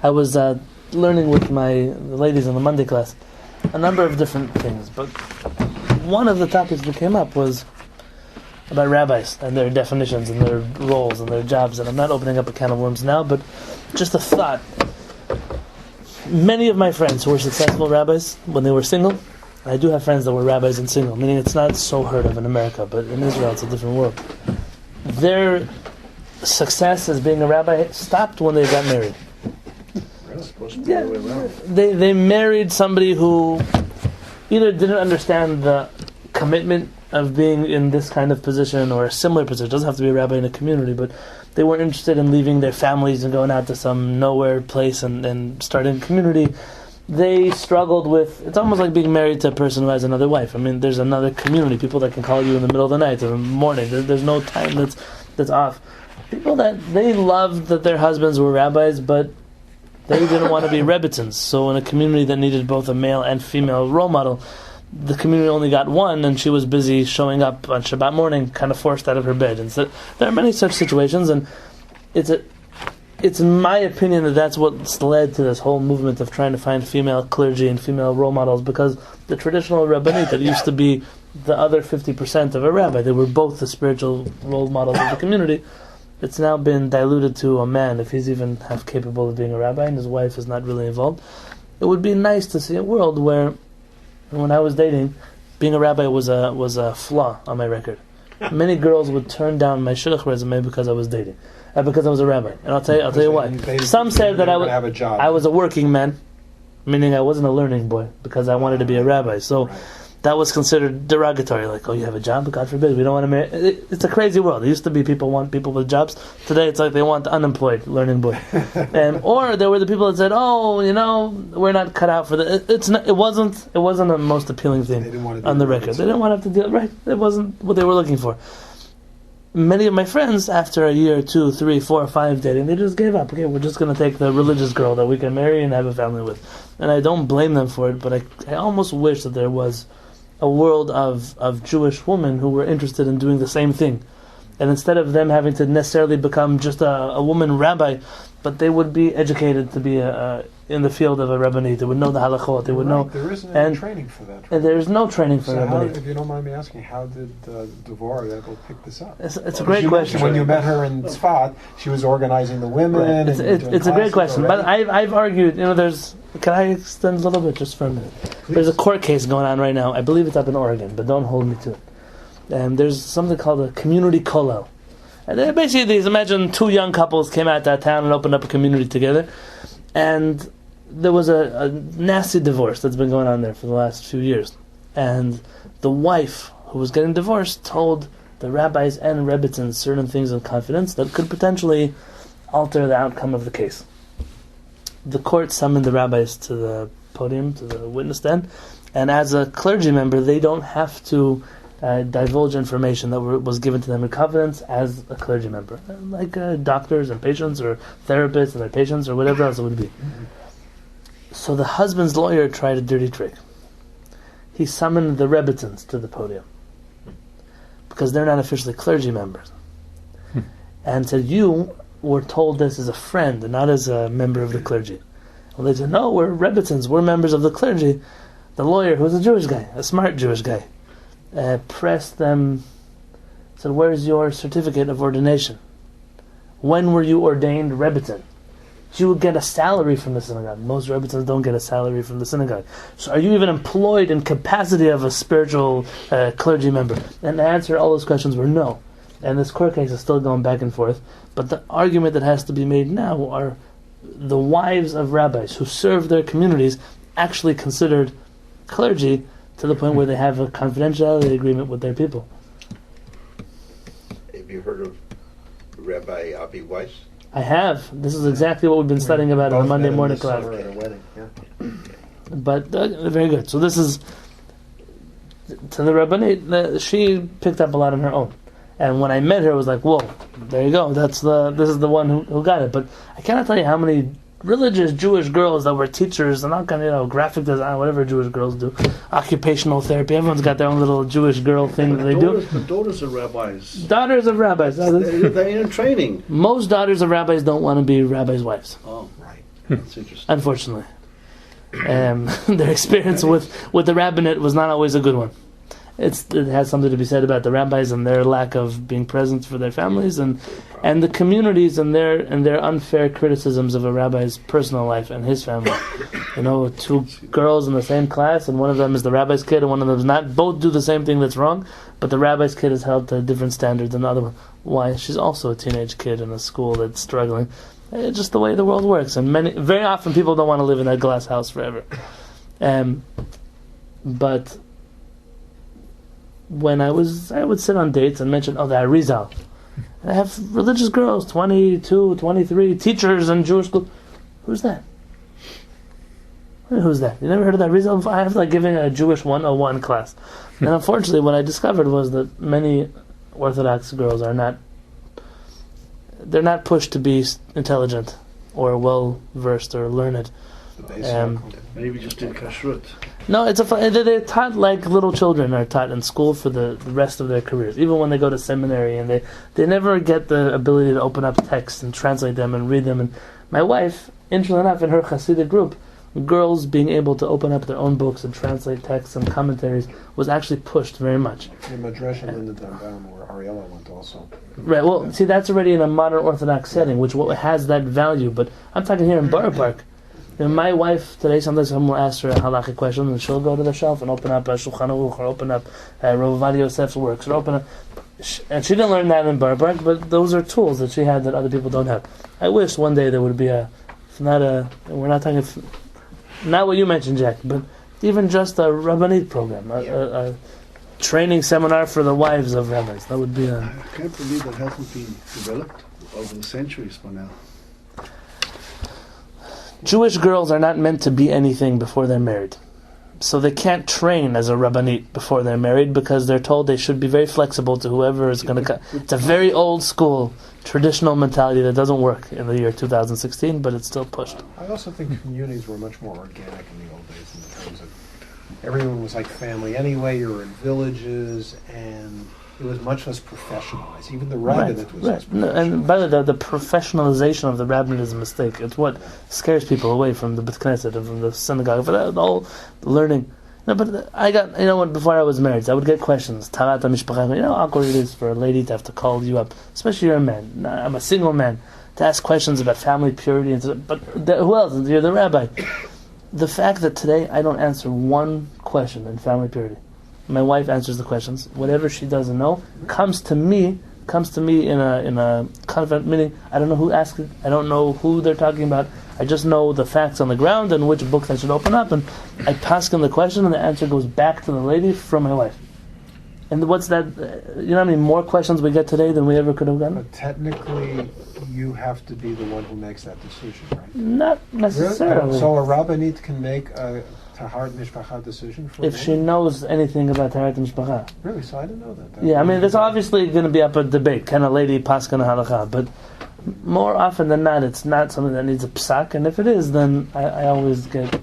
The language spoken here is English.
I was learning with the ladies in the Monday class a number of different things, but one of the topics that came up was about rabbis and their definitions and their roles and their jobs. And I'm not opening up a can of worms now, but just a thought. Many of my friends who were successful rabbis when they were single, I do have friends that were rabbis and single, meaning it's not so heard of in America, but in Israel it's a different world. Their success as being a rabbi stopped when they got married. Really? Supposed to be the way around. They married somebody who either didn't understand the commitment of being in this kind of position or a similar position. It doesn't have to be a rabbi in a community, but they weren't interested in leaving their families and going out to some nowhere place and starting a community. They struggled with, it's almost like being married to a person who has another wife. I mean, there's another community, people that can call you in the middle of the night or in the morning. There's no time that's off. People that they loved that their husbands were rabbis, but they didn't want to be Rebbitzins. So in a community that needed both a male and female role model, the community only got one, and she was busy showing up on Shabbat morning, kind of forced out of her bed. And so there are many such situations, and it's in my opinion that that's what's led to this whole movement of trying to find female clergy and female role models, because the traditional Rabbanit that used to be the other 50% of a rabbi, they were both the spiritual role models of the community. It's now been diluted to a man, if he's even half capable of being a rabbi, and his wife is not really involved. It would be nice to see a world where, when I was dating, being a rabbi was a flaw on my record. Many girls would turn down my shidduch resume because I was dating, because I was a rabbi. And I'll tell you why. Some said that I was a working man, meaning I wasn't a learning boy, because I wanted to be a rabbi. So that was considered derogatory. Like, oh, you have a job? God forbid, we don't want to marry. It's a crazy world. It used to be people want people with jobs. Today it's like they want the unemployed learning boy. Or there were the people that said, oh, we're not cut out for that. It wasn't the most appealing thing on the record. They didn't want to have to deal. Right? It wasn't what they were looking for. Many of my friends, after a year, 2, 3, 4, 5 dating, they just gave up. Okay, we're just going to take the religious girl that we can marry and have a family with. And I don't blame them for it, but I almost wish that there was a world of Jewish women who were interested in doing the same thing. And instead of them having to necessarily become just a woman rabbi, but they would be educated to be in the field of a Rabbanit. They would know the halachot. They would know. There isn't any training for that. Right? And there is no training for Rabbanit. If you don't mind me asking, how did Devorah pick this up? It's a great question. When you met her in Tzfat, she was organizing the women. Right. It's a great question. Already. But I've argued, can I extend a little bit just for a minute? Please. There's a court case going on right now. I believe it's up in Oregon, but don't hold me to it. There's something called a community kollel. And basically, imagine two young couples came out that town and opened up a community together. And there was a nasty divorce that's been going on there for the last few years. And the wife, who was getting divorced, told the rabbis and rebbitzins certain things in confidence that could potentially alter the outcome of the case. The court summoned the rabbis to the podium, to the witness stand, and as a clergy member, they don't have to divulge information that was given to them in confidence as a clergy member, like doctors and patients, or therapists and their patients, or whatever else it would be. Mm-hmm. So the husband's lawyer tried a dirty trick. He summoned the rebbitzins to the podium, because they're not officially clergy members, and said, you were told this as a friend and not as a member of the clergy. Well, they said, no, we're rebbitzins, we're members of the clergy. The lawyer, who was a Jewish guy, a smart Jewish guy, pressed them, said, where's your certificate of ordination? When were you ordained rebbitzin? You would get a salary from the synagogue. Most rebbitzins don't get a salary from the synagogue. So are you even employed in capacity of a spiritual clergy member? And the answer to all those questions were no. And this court case is still going back and forth. But the argument that has to be made now are the wives of rabbis who serve their communities actually considered clergy to the point where they have a confidentiality agreement with their people. Have you heard of Rabbi Avi Weiss? I have. This is exactly what we've been studying about in the Monday morning class. At a wedding. Yeah. But very good. So this is to the Rabbanit. She picked up a lot on her own. And when I met her, I was like, whoa, there you go. This is the one who got it. But I cannot tell you how many religious Jewish girls that were teachers and all kind of, graphic design, whatever Jewish girls do, occupational therapy. Everyone's got their own little Jewish girl thing that they do. The daughters of rabbis. Daughters of rabbis. They're in training. Most daughters of rabbis don't want to be rabbis' wives. Oh, right. That's interesting. Unfortunately. Their experience with the Rabbanit was not always a good one. It has something to be said about the rabbis and their lack of being present for their families, and the communities and their unfair criticisms of a rabbi's personal life and his family. Two girls in the same class, and one of them is the rabbi's kid, and one of them is not. Both do the same thing that's wrong, but the rabbi's kid is held to a different standard than the other one. Why? She's also a teenage kid in a school that's struggling. It's just the way the world works, and very often people don't want to live in that glass house forever. But when I would sit on dates and mention, the Arizal. I have religious girls, 22, 23, teachers in Jewish school. Who's that? Who's that? You never heard of that Arizal? I have giving a Jewish 101 class. And unfortunately, what I discovered was that many Orthodox girls they're not pushed to be intelligent or well-versed or learned. Maybe just in kashrut. No, they're taught like little children are taught in school for the rest of their careers, even when they go to seminary, and they never get the ability to open up texts and translate them and read them. And my wife, interestingly enough, in her Hasidic group, girls being able to open up their own books and translate texts and commentaries was actually pushed very much. In Madrash and Linda Dambam, where Ariella went also. Right, well, see, that's already in a modern Orthodox setting, which has that value, but I'm talking here in Borough Park. My wife today, sometimes someone will ask her a halachic question, and she'll go to the shelf and open up a Shulchan Aruch, or open up Rav Ovadia Yosef's works, or open up. And she didn't learn that in Borough Park, but those are tools that she had that other people don't have. I wish one day there would be we're not talking, not what you mentioned, Jack, but even just a Rabbanit program, a training seminar for the wives of rabbis. That would be I can't believe that hasn't been developed over the centuries by now. Jewish girls are not meant to be anything before they're married. So they can't train as a Rabbanit before they're married, because they're told they should be very flexible to whoever is going to come. It's a very old school, traditional mentality that doesn't work in the year 2016, but it's still pushed. I also think communities were much more organic in the old days, in terms of everyone was like family anyway. You were in villages, and it was much less professionalized. Even the rabbinate was less professional. And by the way, the professionalization of the rabbinate is a mistake. It's what scares people away from the Beth Knesset and from the synagogue. For the whole learning. But I got, before I was married, I would get questions. Tarat HaMishpacha. How awkward it is for a lady to have to call you up, especially you're a man. I'm a single man, to ask questions about family purity. But who else? You're the rabbi. The fact that today I don't answer one question in family purity. My wife answers the questions. Whatever she doesn't know comes to me in a confident meeting. I don't know who asked it. I don't know who they're talking about. I just know the facts on the ground and which books I should open up, and I pass on the question, and the answer goes back to the lady from my wife. And what's that? You know how many more questions we get today than we ever could have gotten? But technically, you have to be the one who makes that decision, right? Not necessarily. Really? So a Rabbanit can make a Taharat Mishpacha decision for if she knows anything about Taharat Mishpacha. Really? So I didn't know that. There's obviously going to be up a debate. Can a lady paskin a halacha? But more often than not, it's not something that needs a psak. And if it is, then I always get